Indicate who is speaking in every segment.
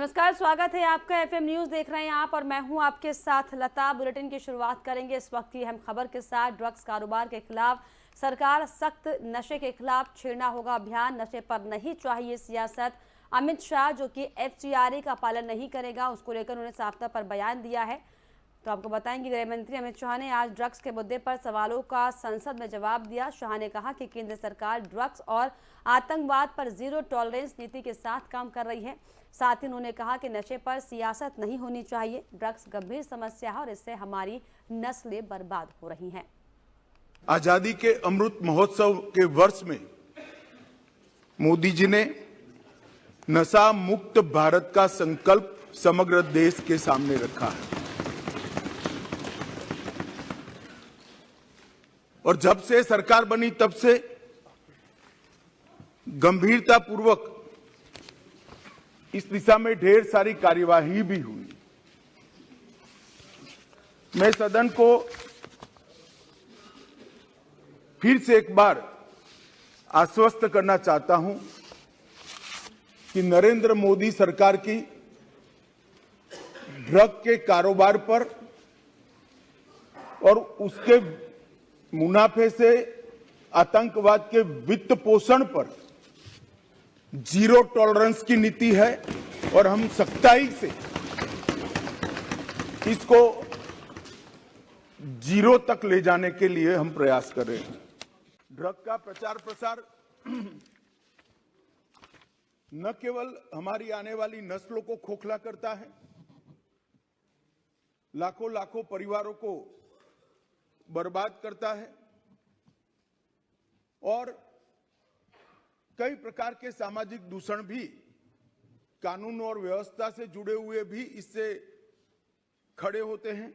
Speaker 1: नमस्कार, स्वागत है आपका। एफएम न्यूज देख रहे हैं आप और मैं हूं आपके साथ लता। बुलेटिन की शुरुआत करेंगे इस वक्त की अहम खबर के साथ। ड्रग्स कारोबार के खिलाफ सरकार सख्त, नशे के खिलाफ छेड़ना होगा अभियान। नशे पर नहीं चाहिए सियासत। अमित शाह जो कि एफसीआरए का पालन नहीं करेगा, उसको लेकर उन्होंने साफ तौर पर बयान दिया है। तो आपको बताएंगे, गृह मंत्री अमित शाह ने आज ड्रग्स के मुद्दे पर सवालों का संसद में जवाब दिया। शाह ने कहा कि केंद्र सरकार ड्रग्स और आतंकवाद पर जीरो टॉलरेंस नीति के साथ काम कर रही है। साथ ही उन्होंने कहा कि नशे पर सियासत नहीं होनी चाहिए। ड्रग्स गंभीर समस्या है और इससे हमारी नस्लें बर्बाद हो रही हैं।
Speaker 2: आजादी के अमृत महोत्सव के वर्ष में मोदी जी ने नशा मुक्त भारत का संकल्प समग्र देश के सामने रखा है और जब से सरकार बनी तब से गंभीरतापूर्वक इस दिशा में ढेर सारी कार्यवाही भी हुई। मैं सदन को फिर से एक बार आश्वस्त करना चाहता हूं कि नरेंद्र मोदी सरकार की ड्रग के कारोबार पर और उसके मुनाफे से आतंकवाद के वित्त पोषण पर जीरो टॉलरेंस की नीति है और हम सख्ताई से इसको जीरो तक ले जाने के लिए हम प्रयास कर रहे हैं। ड्रग का प्रचार प्रसार न केवल हमारी आने वाली नस्लों को खोखला करता है, लाखों लाखों परिवारों को बर्बाद करता है और कई प्रकार के सामाजिक दूषण भी, कानून और व्यवस्था से जुड़े हुए भी इससे खड़े होते हैं।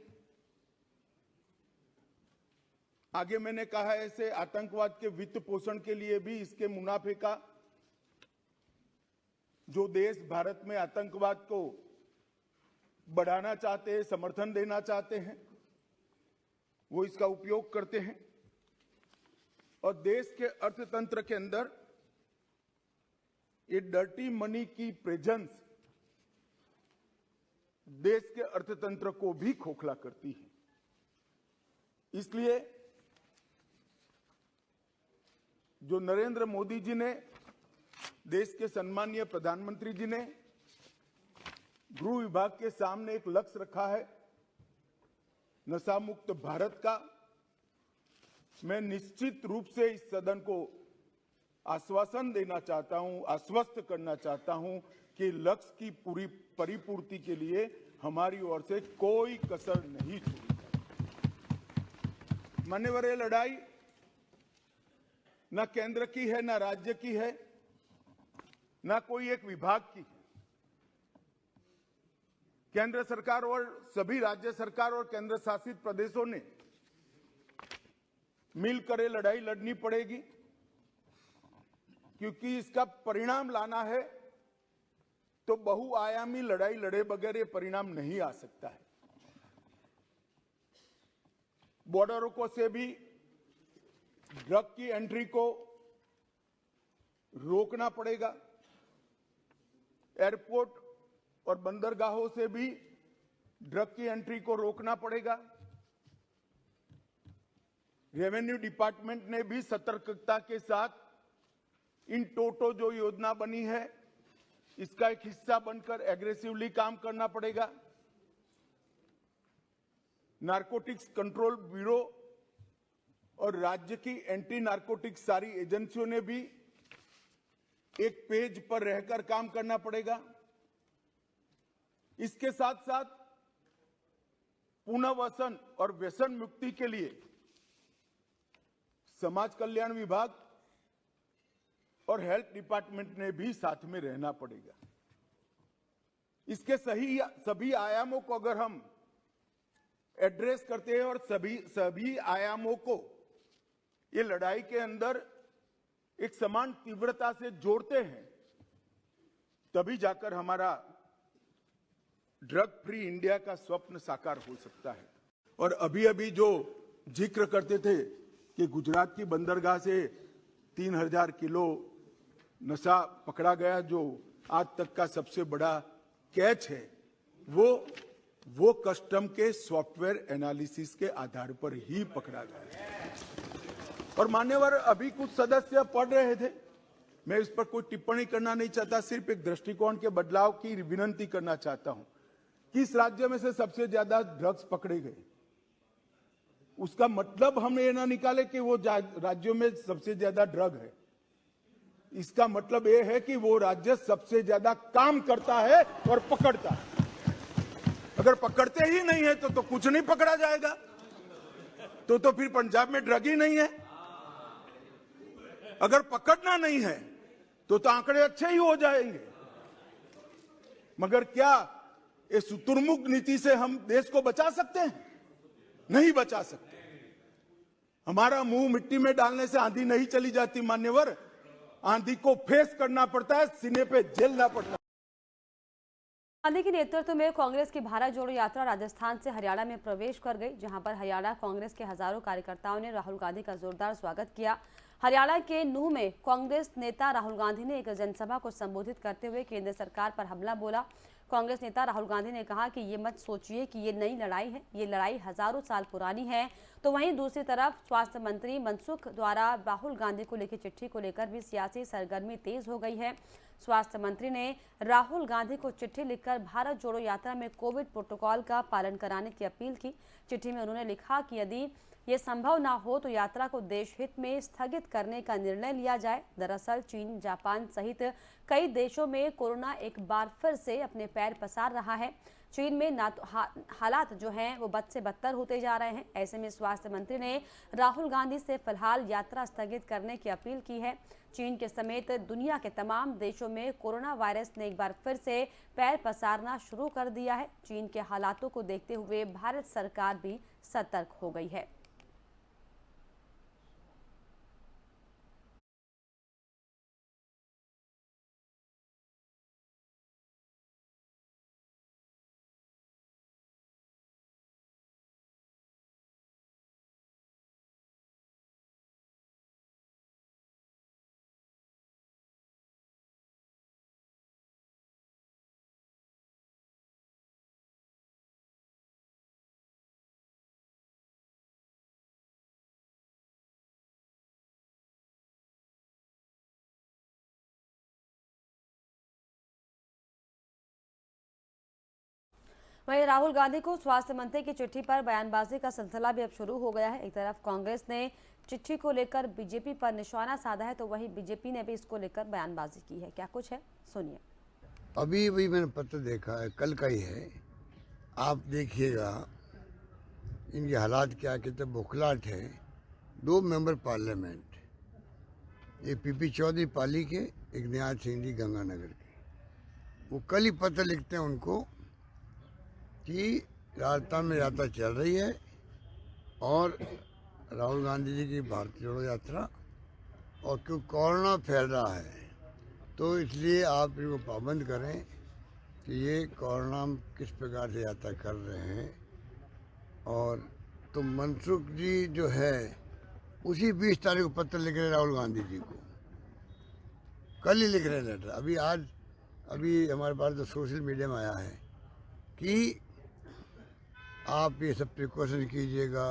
Speaker 2: आगे मैंने कहा ऐसे आतंकवाद के वित्त पोषण के लिए भी इसके मुनाफे का जो देश भारत में आतंकवाद को बढ़ाना चाहते हैं, समर्थन देना चाहते हैं, वो इसका उपयोग करते हैं और देश के अर्थतंत्र के अंदर ये डर्टी मनी की प्रेजेंस देश के अर्थतंत्र को भी खोखला करती है। इसलिए जो नरेंद्र मोदी जी ने, देश के सम्मानीय प्रधानमंत्री जी ने गृह विभाग के सामने एक लक्ष्य रखा है नशा मुक्त भारत का, मैं निश्चित रूप से इस सदन को आश्वासन देना चाहता हूं, आश्वस्त करना चाहता हूं कि लक्ष्य की पूरी परिपूर्ति के लिए हमारी ओर से कोई कसर नहीं छोड़ी जाएगी। मान्यवर, ये लड़ाई न केंद्र की है, न राज्य की है, न कोई एक विभाग की है। केंद्र सरकार और सभी राज्य सरकार और केंद्र शासित प्रदेशों ने मिलकर ये लड़ाई लड़नी पड़ेगी, क्योंकि इसका परिणाम लाना है तो बहुआयामी लड़ाई लड़े बगैर ये परिणाम नहीं आ सकता है। बॉर्डरों को से भी ड्रग की एंट्री को रोकना पड़ेगा, एयरपोर्ट और बंदरगाहों से भी ड्रग की एंट्री को रोकना पड़ेगा। रेवेन्यू डिपार्टमेंट ने भी सतर्कता के साथ इन टोटो जो योजना बनी है इसका एक हिस्सा बनकर एग्रेसिवली काम करना पड़ेगा। नारकोटिक्स कंट्रोल ब्यूरो और राज्य की एंटी नारकोटिक्स सारी एजेंसियों ने भी एक पेज पर रहकर काम करना पड़ेगा। इसके साथ साथ पुनर्वसन और व्यसन मुक्ति के लिए समाज कल्याण विभाग और हेल्थ डिपार्टमेंट ने भी साथ में रहना पड़ेगा। इसके सभी आयामों को अगर हम एड्रेस करते हैं और सभी आयामों को ये लड़ाई के अंदर एक समान तीव्रता से जोड़ते हैं, तभी जाकर हमारा ड्रग फ्री इंडिया का स्वप्न साकार हो सकता है। और अभी अभी जो जिक्र करते थे कि गुजरात की बंदरगाह से 3000 किलो नशा पकड़ा गया, जो आज तक का सबसे बड़ा कैच है वो कस्टम के सॉफ्टवेयर एनालिसिस के आधार पर ही पकड़ा गया है। और मान्यवर, अभी कुछ सदस्य पढ़ रहे थे, मैं इस पर कोई टिप्पणी करना नहीं चाहता, सिर्फ एक दृष्टिकोण के बदलाव की विनंती करना चाहता हूं। किस राज्य में से सबसे ज्यादा ड्रग्स पकड़े गए, उसका मतलब हम ये ना निकाले कि वो राज्यों में सबसे ज्यादा ड्रग है। इसका मतलब ये है कि वो राज्य सबसे ज्यादा काम करता है और पकड़ता है। अगर पकड़ते ही नहीं है तो कुछ नहीं पकड़ा जाएगा, तो फिर पंजाब में ड्रग ही नहीं है। अगर पकड़ना नहीं है तो आंकड़े अच्छे ही हो जाएंगे। मगर क्या इस शुतुरमुर्ग नीति से हम देश को बचा सकते हैं? नहीं बचा सकते। हमारा मुंह मिट्टी में डालने से आंधी नहीं चली जाती मान्यवर, आंधी को फेस करना पड़ता है, सीने पे झेलना पड़ता है।
Speaker 1: गांधी के नेतृत्व में कांग्रेस की भारत जोड़ो यात्रा राजस्थान से हरियाणा में प्रवेश कर गई, जहां पर हरियाणा कांग्रेस के हजारों कार्यकर्ताओं ने राहुल गांधी का जोरदार स्वागत किया। हरियाणा के नूंह में कांग्रेस नेता राहुल गांधी ने एक जनसभा को संबोधित करते हुए केंद्र सरकार पर हमला बोला। कांग्रेस नेता राहुल गांधी ने कहा कि ये मत सोचिए कि ये नई लड़ाई है, ये लड़ाई हजारों साल पुरानी है। तो वहीं दूसरी तरफ स्वास्थ्य मंत्री मनसुख द्वारा राहुल गांधी को लिखी चिट्ठी को लेकर भी सियासी सरगर्मी तेज हो गई है। स्वास्थ्य मंत्री ने राहुल गांधी को चिट्ठी लिखकर भारत जोड़ो यात्रा में कोविड प्रोटोकॉल का पालन कराने की अपील की। चिट्ठी में उन्होंने लिखा कि यदि ये संभव ना हो तो यात्रा को देश हित में स्थगित करने का निर्णय लिया जाए। दरअसल चीन, जापान सहित कई देशों में कोरोना एक बार फिर से अपने पैर पसार रहा है। चीन में ना तो हालात जो हैं वो बद से बदतर होते जा रहे हैं। ऐसे में स्वास्थ्य मंत्री ने राहुल गांधी से फिलहाल यात्रा स्थगित करने की अपील की है। चीन के समेत दुनिया के तमाम देशों में कोरोना वायरस ने एक बार फिर से पैर पसारना शुरू कर दिया है। चीन के हालातों को देखते हुए भारत सरकार भी सतर्क हो गई है। वहीं राहुल गांधी को स्वास्थ्य मंत्री की चिट्ठी पर बयानबाजी का सिलसिला भी अब शुरू हो गया है। एक तरफ कांग्रेस ने चिट्ठी को लेकर बीजेपी पर निशाना साधा है, तो वहीं बीजेपी ने भी इसको लेकर बयानबाजी की है। क्या कुछ है, सुनिए।
Speaker 3: अभी मैंने पत्र देखा है, कल का ही है। आप देखिएगा इनके हालात क्या, कितने बौखलाहट है। 2 मेंबर पार्लियामेंट, एक पीपी चौधरी पाली के, एक निहाल सिंह जी गंगानगर के, वो कल ही पत्र लिखते हैं उनको कि राजस्थान में यात्रा चल रही है और राहुल गांधी जी की भारत जोड़ो यात्रा, और क्यों कोरोना फैल रहा है तो इसलिए आप इनको पाबंद करें कि ये कोरोना किस प्रकार से यात्रा कर रहे हैं। और तो मनसुख जी जो है उसी 20 तारीख को पत्र लिख रहे हैं राहुल गांधी जी को, कल ही लिख रहे हैं लेटर। अभी हमारे पास तो सोशल मीडिया में आया है कि आप ये सब प्रिकॉशन कीजिएगा,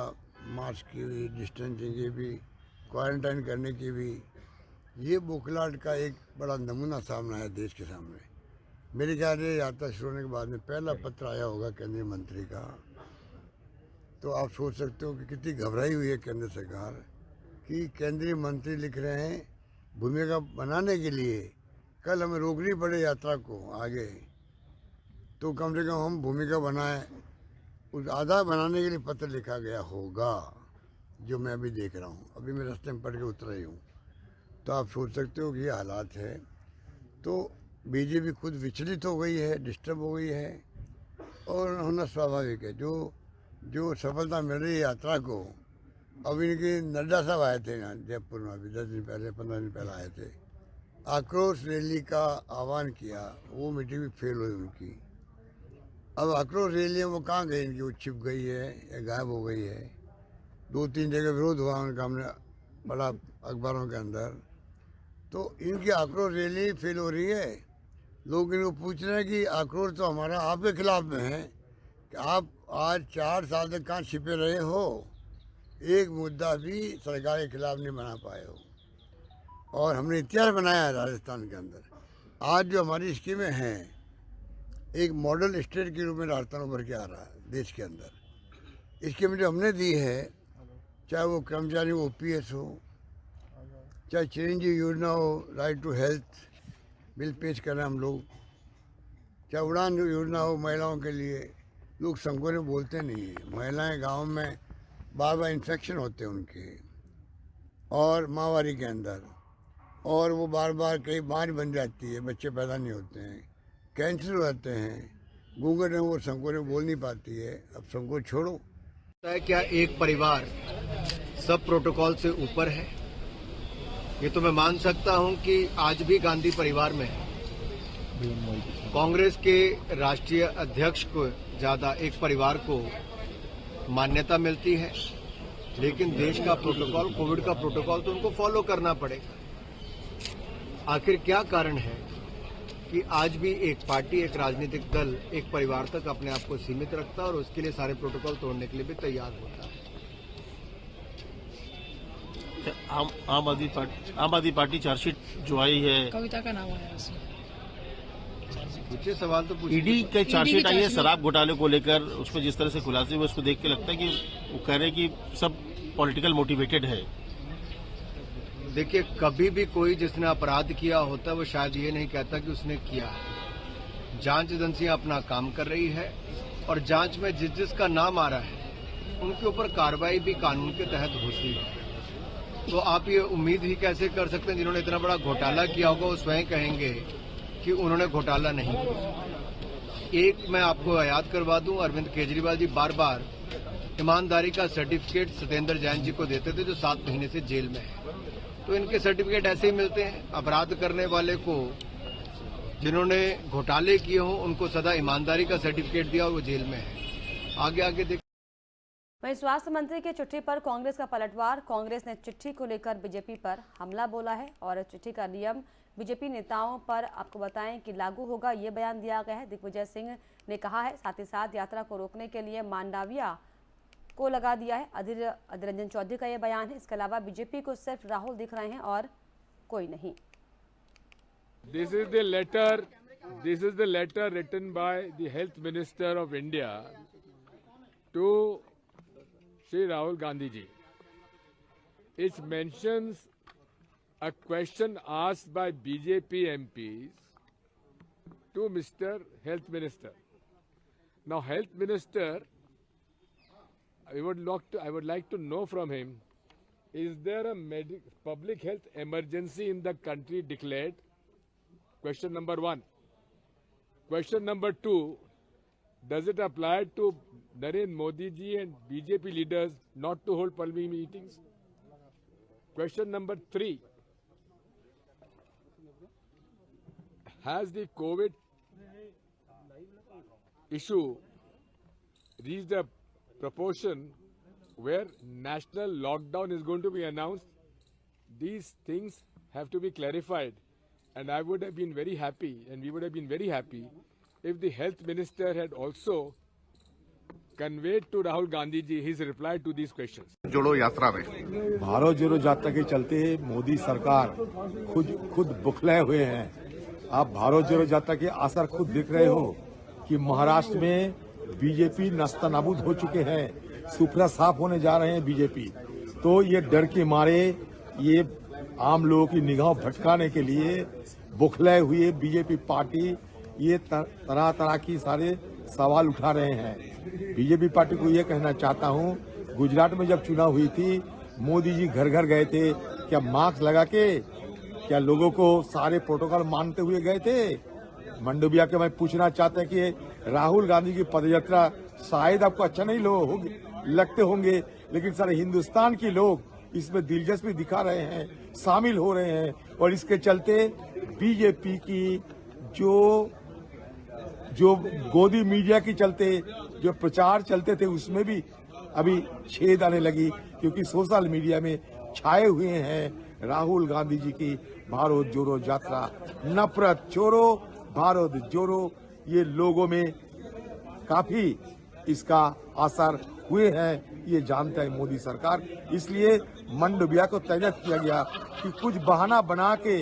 Speaker 3: मास्क की भी, डिस्टेंसिंग की भी, क्वारंटाइन करने की भी। ये बौखलाहट का एक बड़ा नमूना सामने है देश के सामने। मेरे ख्याल से यात्रा शुरू होने के बाद में पहला पत्र आया होगा केंद्रीय मंत्री का। तो आप सोच सकते हो कि कितनी घबराई हुई है केंद्र सरकार कि केंद्रीय मंत्री लिख रहे हैं भूमिका बनाने के लिए कल हमें रोकनी पड़े यात्रा को आगे, तो कम से कम हम भूमिका बनाएं। उस आधार बनाने के लिए पत्र लिखा गया होगा, जो मैं अभी देख रहा हूँ। अभी मैं रास्ते में पढ़ के उतर रही हूँ। तो आप सोच सकते हो कि ये हालात है। तो बीजेपी खुद विचलित हो गई है, डिस्टर्ब हो गई है, और होना स्वाभाविक है। जो सफलता मिल रही है यात्रा को, अब इनके नड्डा साहब आए थे यहाँ जयपुर में, अभी 10 दिन पहले, 15 दिन पहले आए थे। आक्रोश रैली का आह्वान किया, वो मीटिंग भी फेल हुई उनकी। अब आक्रोश रैली वो कहाँ गई इनकी, वो छिप गई है या गायब हो गई है। 2-3 जगह विरोध हुआ उनका, हमने पढ़ा अखबारों के अंदर। तो इनकी आक्रोश रैली फेल हो रही है, लोग इनको पूछ रहे हैं कि आक्रोश तो हमारा आपके खिलाफ में है कि आप आज 4 साल तक कहाँ छिपे रहे हो, एक मुद्दा भी सरकार के खिलाफ नहीं बना पाए हो। और हमने इतिहास बनाया है राजस्थान के अंदर। आज जो हमारी स्कीमें हैं, एक मॉडल स्टेट के रूप में राजस्थान उभर के आ रहा है देश के अंदर। स्कीम जो हमने दी है, चाहे वो कर्मचारी OPS हो, चाहे चिरंजीवी योजना हो, राइट टू हेल्थ बिल पेश कर रहे हैं हम लोग, चाहे उड़ान योजना हो महिलाओं के लिए। लोग संकोच में बोलते नहीं है, महिलाएं गांव में बार बार इन्फेक्शन होते हैं उनके और माहवारी के अंदर, और वो बार बार कई बीमारी बन जाती है, बच्चे पैदा नहीं होते हैं, कैंसर हो जाते हैं। घूंघट में वो संकोच में बोल नहीं पाती है। अब संकोच छोड़ो।
Speaker 4: क्या एक परिवार सब प्रोटोकॉल से ऊपर है? ये तो मैं मान सकता हूं कि आज भी गांधी परिवार में कांग्रेस के राष्ट्रीय अध्यक्ष को ज्यादा एक परिवार को मान्यता मिलती है, लेकिन देश का प्रोटोकॉल, कोविड का प्रोटोकॉल तो उनको फॉलो करना पड़ेगा। आखिर क्या कारण है कि आज भी एक पार्टी, एक राजनीतिक दल एक परिवार तक अपने आप को सीमित रखता है और उसके लिए सारे प्रोटोकॉल तोड़ने के लिए भी तैयार होता है?
Speaker 5: आम आदमी पार्टी चार्जशीट जो आई है,
Speaker 6: कविता का नाम आया उसमें।
Speaker 4: पूछे सवाल तो पूछिए।
Speaker 5: ईडी के चार्जशीट आई है शराब घोटाले को लेकर, उसमें जिस तरह से खुलासे हुए उसको देख के लगता है कि वो कह रहे हैं कि सब पॉलिटिकल मोटिवेटेड है।
Speaker 4: देखिए, कभी भी कोई जिसने अपराध किया होता है वो शायद ये नहीं कहता कि उसने किया है। जांच एजेंसियां अपना काम कर रही है और जांच में जिसका नाम आ रहा है उनके ऊपर कार्रवाई भी कानून के तहत होती है। तो आप ये उम्मीद ही कैसे कर सकते हैं जिन्होंने इतना बड़ा घोटाला किया होगा वो स्वयं कहेंगे कि उन्होंने घोटाला नहीं किया। एक मैं आपको याद करवा दूं, अरविंद केजरीवाल जी बार बार ईमानदारी का सर्टिफिकेट सत्येंद्र जैन जी को देते थे जो 7 महीने से जेल में है। तो इनके सर्टिफिकेट ऐसे ही मिलते हैं। अपराध करने वाले को, जिन्होंने घोटाले किए हों, उनको सदा ईमानदारी का सर्टिफिकेट दिया और वो जेल में है। आगे देख।
Speaker 1: वहीं स्वास्थ्य मंत्री के चिट्ठी पर कांग्रेस का पलटवार। कांग्रेस ने चिट्ठी को लेकर बीजेपी पर हमला बोला है और चिट्ठी का नियम बीजेपी नेताओं पर आपको बताएं कि लागू होगा, ये बयान दिया गया है। दिग्विजय सिंह ने कहा है, साथ ही साथ यात्रा को रोकने के लिए मांडविया को लगा दिया है। अधीर रंजन चौधरी का ये बयान है। इसके अलावा बीजेपी को सिर्फ राहुल दिख रहे हैं और कोई नहीं।
Speaker 7: This is the letter written by the Health Minister of India to Shri Rahul Gandhi ji. It mentions a question asked by BJP MPs to Mr. Health Minister. Now, Health Minister, I would like to know from him, is there a public health emergency in the country declared? Question number 1. Question number 2, does it apply to Narendra Modi ji and BJP leaders not to hold public meetings? Question number 3, has the COVID issue reached a proportion where national lockdown is going to be announced? These things have to be clarified, and I would have been very happy, and we would have been very happy, if the health minister had also conveyed to Rahul Gandhi ji his reply to these questions.
Speaker 8: जोड़ो यात्रा में
Speaker 9: भारत जोड़ो यात्रा के चलते मोदी सरकार खुद बुखले हुए हैं। आप भारत जोड़ो यात्रा के असर खुद देख रहे हो कि महाराष्ट्र में बीजेपी नस्तानाबूद हो चुके हैं, सुपड़ा साफ होने जा रहे हैं बीजेपी। तो ये डर के मारे ये आम लोगों की निगाह भटकाने के लिए बुखले हुए बीजेपी पार्टी ये तरह तरह की सारे सवाल उठा रहे हैं। बीजेपी पार्टी को ये कहना चाहता हूँ, गुजरात में जब चुनाव हुई थी, मोदी जी घर घर गए थे, क्या मास्क लगा के, क्या लोगों को सारे प्रोटोकॉल मानते हुए गए थे? मंडविया के मैं पूछना चाहता है कि राहुल गांधी की पदयात्रा शायद आपको अच्छा नहीं लगते होंगे, लेकिन सारे हिंदुस्तान के लोग इसमें दिलचस्पी दिखा रहे हैं, शामिल हो रहे हैं, और इसके चलते बीजेपी की जो गोदी मीडिया की चलते जो प्रचार चलते थे उसमें भी अभी छेद आने लगी, क्योंकि सोशल मीडिया में छाए हुए हैं राहुल गांधी जी की भारत जोड़ो यात्रा। नफरत छोड़ो, भारत जोड़ो ये लोगों में काफी इसका असर हुए हैं, ये जानता है मोदी सरकार। इसलिए मंडविया को तैनात किया गया कि कुछ बहाना बना के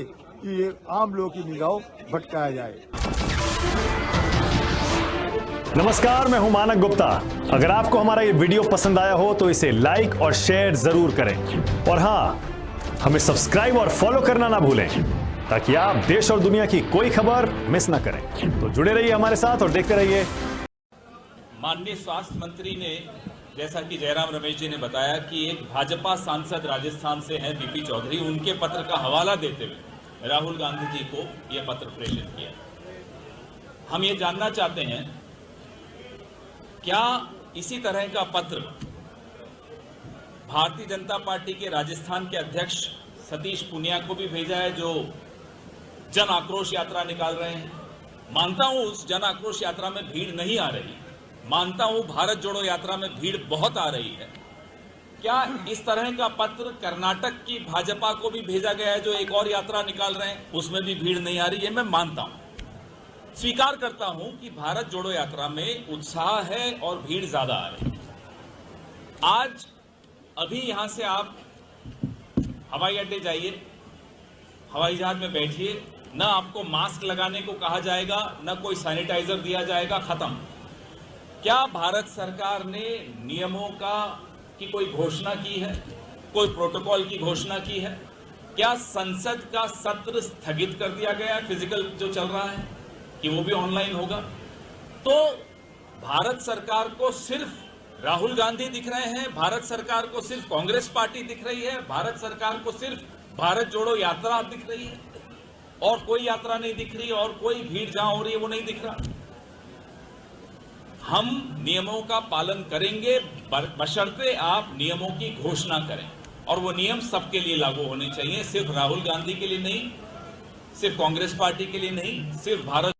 Speaker 9: ये आम लोगों की निगाह भटकाया जाए।
Speaker 6: नमस्कार, मैं हूं मानक गुप्ता। अगर आपको हमारा ये वीडियो पसंद आया हो तो इसे लाइक और शेयर जरूर करें, और हां, हमें सब्सक्राइब और फॉलो करना ना भूलें ताकि आप देश और दुनिया की कोई खबर मिस ना करें। तो जुड़े रहिए हमारे साथ और देखते रहिए।
Speaker 8: माननीय स्वास्थ्य मंत्री ने, जैसा कि जयराम रमेश जी ने बताया, कि एक भाजपा सांसद राजस्थान से हैं बीपी चौधरी, उनके पत्र का हवाला देते हुए राहुल गांधी जी को यह पत्र प्रेषित किया। हम ये जानना चाहते हैं, क्या इसी तरह का पत्र भारतीय जनता पार्टी के राजस्थान के अध्यक्ष सतीश पूनिया को भी भेजा है, जो जन आक्रोश यात्रा निकाल रहे हैं? मानता हूं उस जन आक्रोश यात्रा में भीड़ नहीं आ रही, मानता हूं भारत जोड़ो यात्रा में भीड़ बहुत आ रही है। क्या इस तरह का पत्र कर्नाटक की भाजपा को भी भेजा गया है, जो एक और यात्रा निकाल रहे हैं, उसमें भी भीड़ नहीं आ रही है? मैं मानता हूं, स्वीकार करता हूं कि भारत जोड़ो यात्रा में उत्साह है और भीड़ ज्यादा आ रही है। आज अभी यहां से आप हवाई अड्डे जाइए, हवाई जहाज में बैठिए, न आपको मास्क लगाने को कहा जाएगा, न कोई सैनिटाइजर दिया जाएगा, खत्म। क्या भारत सरकार ने नियमों की कोई घोषणा की है, कोई प्रोटोकॉल की घोषणा की है? क्या संसद का सत्र स्थगित कर दिया गया है, फिजिकल जो चल रहा है, कि वो भी ऑनलाइन होगा? तो भारत सरकार को सिर्फ राहुल गांधी दिख रहे हैं, भारत सरकार को सिर्फ कांग्रेस पार्टी दिख रही है, भारत सरकार को सिर्फ भारत जोड़ो यात्रा दिख रही है, और कोई यात्रा नहीं दिख रही, और कोई भीड़ जहां हो रही है वो नहीं दिख रहा। हम नियमों का पालन करेंगे, बशर्ते आप नियमों की घोषणा करें, और वो नियम सबके लिए लागू होने चाहिए, सिर्फ राहुल गांधी के लिए नहीं, सिर्फ कांग्रेस पार्टी के लिए नहीं, सिर्फ भारत।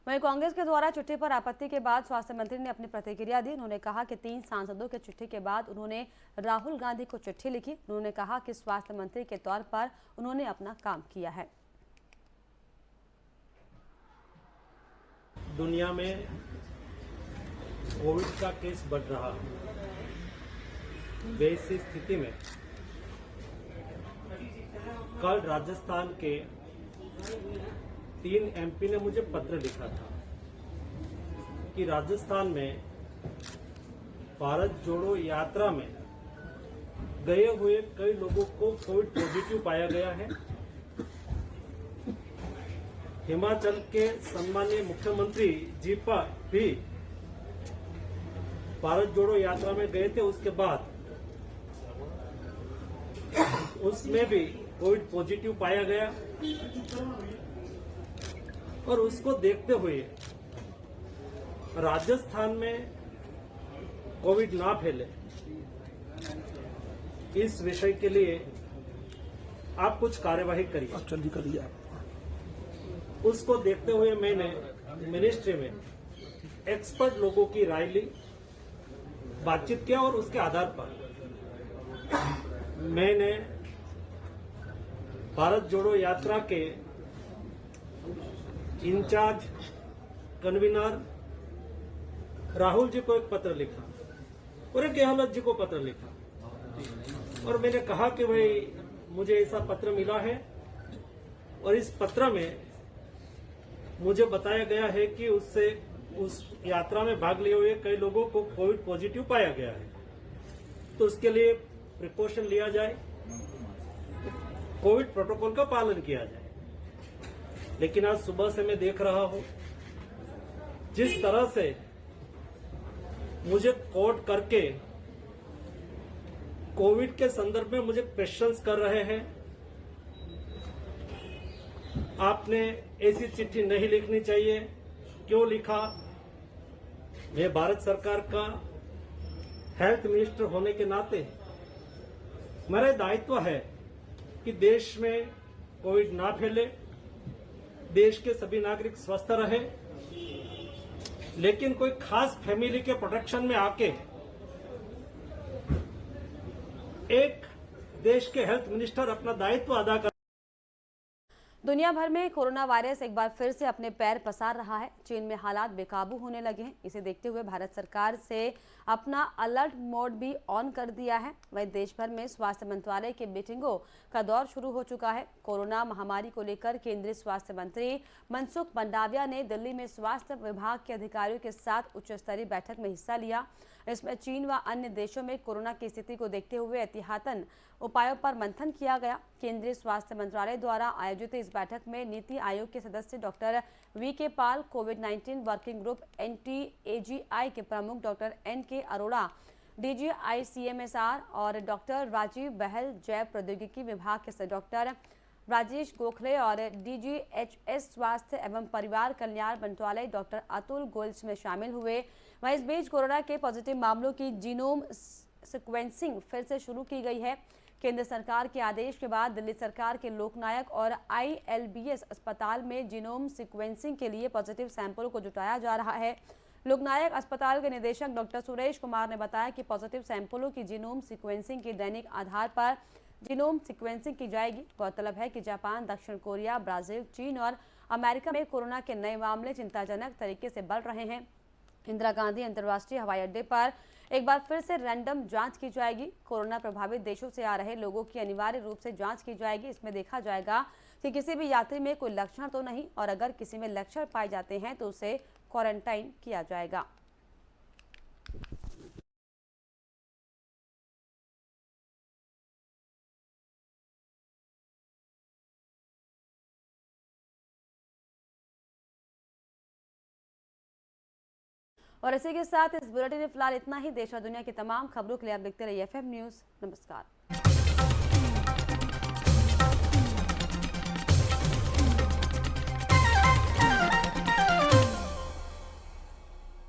Speaker 1: वहीं कांग्रेस के द्वारा चिट्ठी पर आपत्ति के बाद स्वास्थ्य मंत्री ने अपनी प्रतिक्रिया दी। उन्होंने कहा कि 3 सांसदों के चिट्ठी के बाद उन्होंने राहुल गांधी को चिट्ठी लिखी। उन्होंने कहा कि स्वास्थ्य मंत्री के तौर पर उन्होंने अपना काम किया है।
Speaker 10: दुनिया में कोविड का केस बढ़ रहा है, वैसी स्थिति में कल राजस्थान के 3 एमपी ने मुझे पत्र लिखा था कि राजस्थान में भारत जोड़ो यात्रा में गए हुए कई लोगों को कोविड पॉजिटिव पाया गया है। हिमाचल के सम्मानीय मुख्यमंत्री जी पर भी भारत जोड़ो यात्रा में गए थे, उसके बाद उसमें भी कोविड पॉजिटिव पाया गया, और उसको देखते हुए राजस्थान में कोविड ना फैले, इस विषय के लिए आप कुछ कार्यवाही करिए। जल्दी करिए। उसको देखते हुए मैंने मिनिस्ट्री में एक्सपर्ट लोगों की राय ली, बातचीत किया, और उसके आधार पर मैंने भारत जोड़ो यात्रा के इंचार्ज कन्वीनर राहुल जी को एक पत्र लिखा और एक गहलोत जी को पत्र लिखा, और मैंने कहा कि भाई मुझे ऐसा पत्र मिला है, और इस पत्र में मुझे बताया गया है कि उससे उस यात्रा में भाग लिए हुए कई लोगों को कोविड पॉजिटिव पाया गया है, तो उसके लिए प्रिकॉशन लिया जाए, कोविड प्रोटोकॉल का पालन किया जाए। लेकिन आज सुबह से मैं देख रहा हूं जिस तरह से मुझे कोट करके कोविड के संदर्भ में मुझे क्वेश्चंस कर रहे हैं। आपने ऐसी चिट्ठी नहीं लिखनी चाहिए, क्यों लिखा? मैं भारत सरकार का हेल्थ मिनिस्टर होने के नाते मेरा दायित्व है कि देश में कोविड ना फैले, देश के सभी नागरिक स्वस्थ रहे, लेकिन कोई खास फैमिली के प्रोटेक्शन में आके एक देश के हेल्थ मिनिस्टर अपना दायित्व अदा कर
Speaker 1: दुनिया भर में कोरोना वायरस एक बार फिर से अपने पैर पसार रहा है। चीन में हालात बेकाबू होने लगे हैं। इसे देखते हुए भारत सरकार से अपना अलर्ट मोड भी ऑन कर दिया है। वहीं देश भर में स्वास्थ्य मंत्रालय की मीटिंगों का दौर शुरू हो चुका है। कोरोना महामारी को लेकर केंद्रीय स्वास्थ्य मंत्री मनसुख मंडाविया ने दिल्ली में स्वास्थ्य विभाग के अधिकारियों के साथ उच्च स्तरीय बैठक में हिस्सा लिया। इसमें चीन व अन्य देशों में कोरोना की स्थिति को देखते हुए एहतियातन उपायों पर मंथन किया गया। केंद्रीय स्वास्थ्य मंत्रालय द्वारा आयोजित इस बैठक में नीति आयोग के सदस्य डॉक्टर वी.के. पाल, कोविड-19 वर्किंग ग्रुप NTAGI के प्रमुख doctor N.K. Arora, DGI CMSR और डॉक्टर राजीव बहल, जैव प्रौद्योगिकी विभाग के डॉक्टर राजेश गोखले और DGHS स्वास्थ्य एवं परिवार कल्याण मंत्रालय डॉक्टर अतुल गोयल में शामिल हुए। वहीं इस बीच कोरोना के पॉजिटिव मामलों की जीनोम सीक्वेंसिंग फिर से शुरू की गई है। केंद्र सरकार के आदेश के बाद दिल्ली सरकार के लोकनायक और ILBS अस्पताल में जीनोम सीक्वेंसिंग के लिए पॉजिटिव सैंपलों को जुटाया जा रहा है। लोकनायक अस्पताल के निदेशक डॉक्टर सुरेश कुमार ने बताया कि पॉजिटिव सैंपलों की जीनोम सीक्वेंसिंग की दैनिक आधार पर जीनोम सीक्वेंसिंग की जाएगी। गौरतलब है कि जापान, दक्षिण कोरिया, ब्राजील, चीन और अमेरिका में कोरोना के नए मामले चिंताजनक तरीके से बढ़ रहे हैं। इंदिरा गांधी अंतर्राष्ट्रीय हवाई अड्डे पर एक बार फिर से रैंडम जांच की जाएगी। कोरोना प्रभावित देशों से आ रहे लोगों की अनिवार्य रूप से जांच की जाएगी। इसमें देखा जाएगा कि किसी भी यात्री में कोई लक्षण तो नहीं, और अगर किसी में लक्षण पाए जाते हैं तो उसे क्वारंटाइन किया जाएगा। और इसी के साथ इस बुलेटिन में फिलहाल इतना ही। देश और दुनिया की तमाम खबरों के लिए आप देखते रहिए FM न्यूज़। नमस्कार।